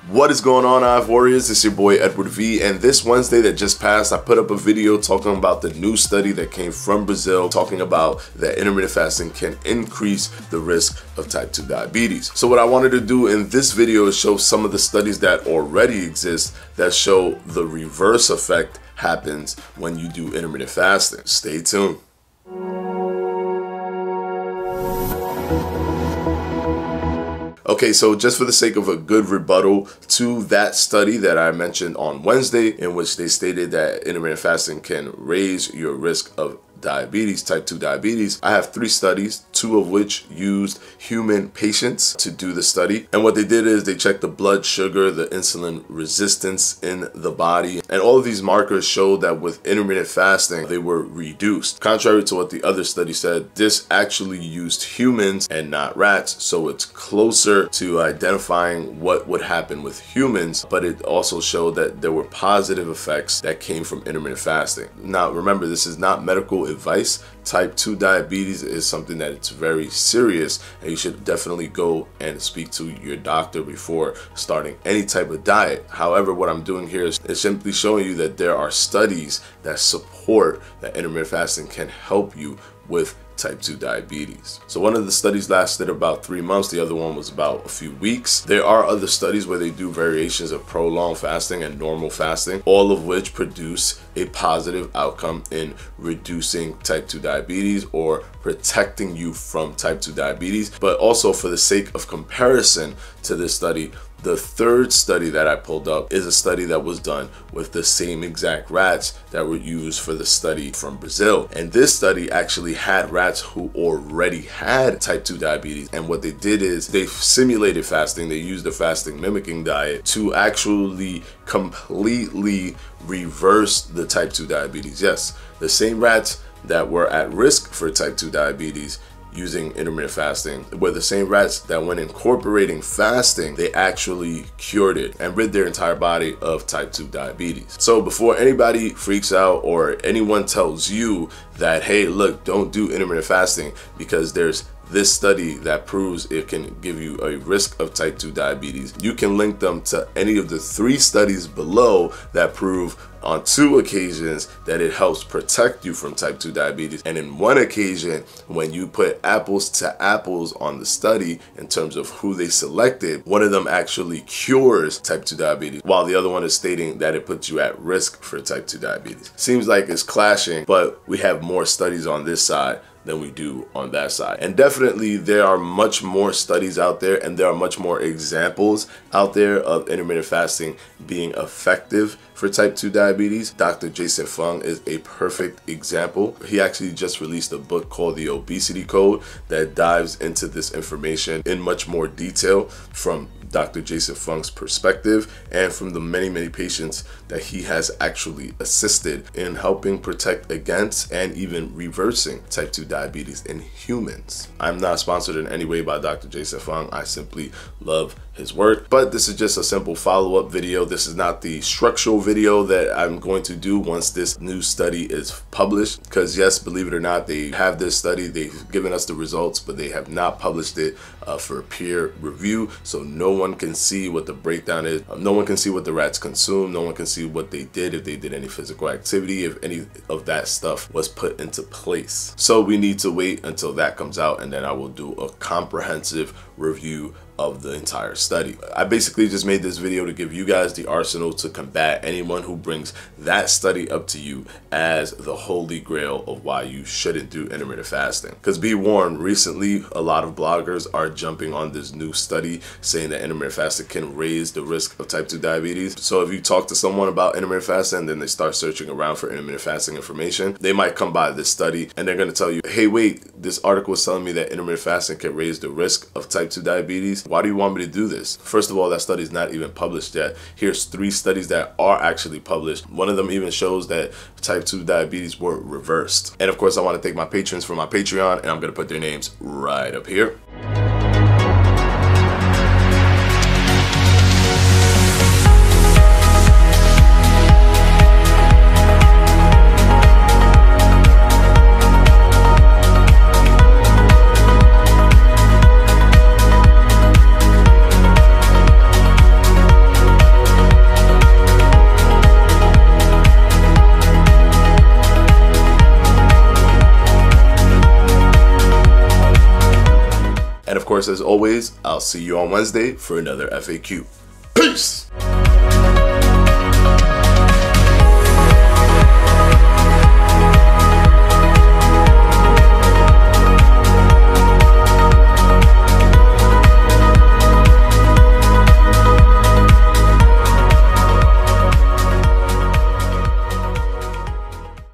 What is going on, IF Warriors? It's your boy Edward V, and this Wednesday that just passed, I put up a video talking about the new study that came from Brazil talking about that intermittent fasting can increase the risk of type 2 diabetes. So what I wanted to do in this video is show some of the studies that already exist that show the reverse effect happens when you do intermittent fasting. Stay tuned. Okay, so just for the sake of a good rebuttal to that study that I mentioned on Wednesday, in which they stated that intermittent fasting can raise your risk of diabetes, type 2 diabetes, I have 3 studies, 2 of which used human patients to do the study. And what they did is they checked the blood sugar, the insulin resistance in the body, and all of these markers showed that with intermittent fasting, they were reduced. Contrary to what the other study said, this actually used humans and not rats, so it's closer to identifying what would happen with humans, but it also showed that there were positive effects that came from intermittent fasting. Now, remember, this is not medical advice. Type 2 diabetes is something that it's very serious, and you should definitely go and speak to your doctor before starting any type of diet. However, what I'm doing here is simply showing you that there are studies that support that intermittent fasting can help you with type 2 diabetes. So one of the studies lasted about 3 months, the other one was about a few weeks. There are other studies where they do variations of prolonged fasting and normal fasting, all of which produce a positive outcome in reducing type 2 diabetes or protecting you from type 2 diabetes. But also, for the sake of comparison to this study, the third study that I pulled up is a study that was done with the same exact rats that were used for the study from Brazil. And this study actually had rats who already had type 2 diabetes. And what they did is they simulated fasting. They used a fasting mimicking diet to actually completely reverse the type 2 diabetes. Yes, the same rats that were at risk for type 2 diabetes using intermittent fasting were the same rats that, when incorporating fasting, they actually cured it and rid their entire body of type 2 diabetes. So before anybody freaks out or anyone tells you that, hey, look, don't do intermittent fasting because there's this study that proves it can give you a risk of type 2 diabetes, you can link them to any of the 3 studies below that prove on 2 occasions that it helps protect you from type 2 diabetes. And in 1 occasion, when you put apples to apples on the study in terms of who they selected, one of them actually cures type 2 diabetes, while the other one is stating that it puts you at risk for type 2 diabetes. Seems like it's clashing, but we have more studies on this side than we do on that side. And definitely there are much more studies out there, and there are much more examples out there of intermittent fasting being effective for type 2 diabetes. Dr. Jason Fung is a perfect example. He actually just released a book called The Obesity Code that dives into this information in much more detail from Dr. Jason Fung's perspective and from the many patients that he has actually assisted in helping protect against and even reversing type 2 diabetes in humans. I'm not sponsored in any way by Dr. Jason Fung. I simply love his work, but this is just a simple follow-up video. This is not the structural video that I'm going to do once this new study is published, because yes, believe it or not, they have this study, they've given us the results, but they have not published it for peer review, so no one can see what the breakdown is. No one can see what the rats consume. No one can see what they did, if they did any physical activity, if any of that stuff was put into place. So we need to wait until that comes out, and then I will do a comprehensive review of the entire study. I basically just made this video to give you guys the arsenal to combat anyone who brings that study up to you as the holy grail of why you shouldn't do intermittent fasting. Because be warned, recently a lot of bloggers are jumping on this new study saying that intermittent fasting can raise the risk of type 2 diabetes. So if you talk to someone about intermittent fasting and then they start searching around for intermittent fasting information, they might come by this study and they're going to tell you, hey, wait, this article is telling me that intermittent fasting can raise the risk of type 2 diabetes. Why do you want me to do this? First of all, that study is not even published yet. Here's 3 studies that are actually published. One of them even shows that type 2 diabetes were reversed. And of course, I want to thank my patrons for my Patreon, and I'm going to put their names right up here. of course, as always, I'll see you on Wednesday for another FAQ. Peace!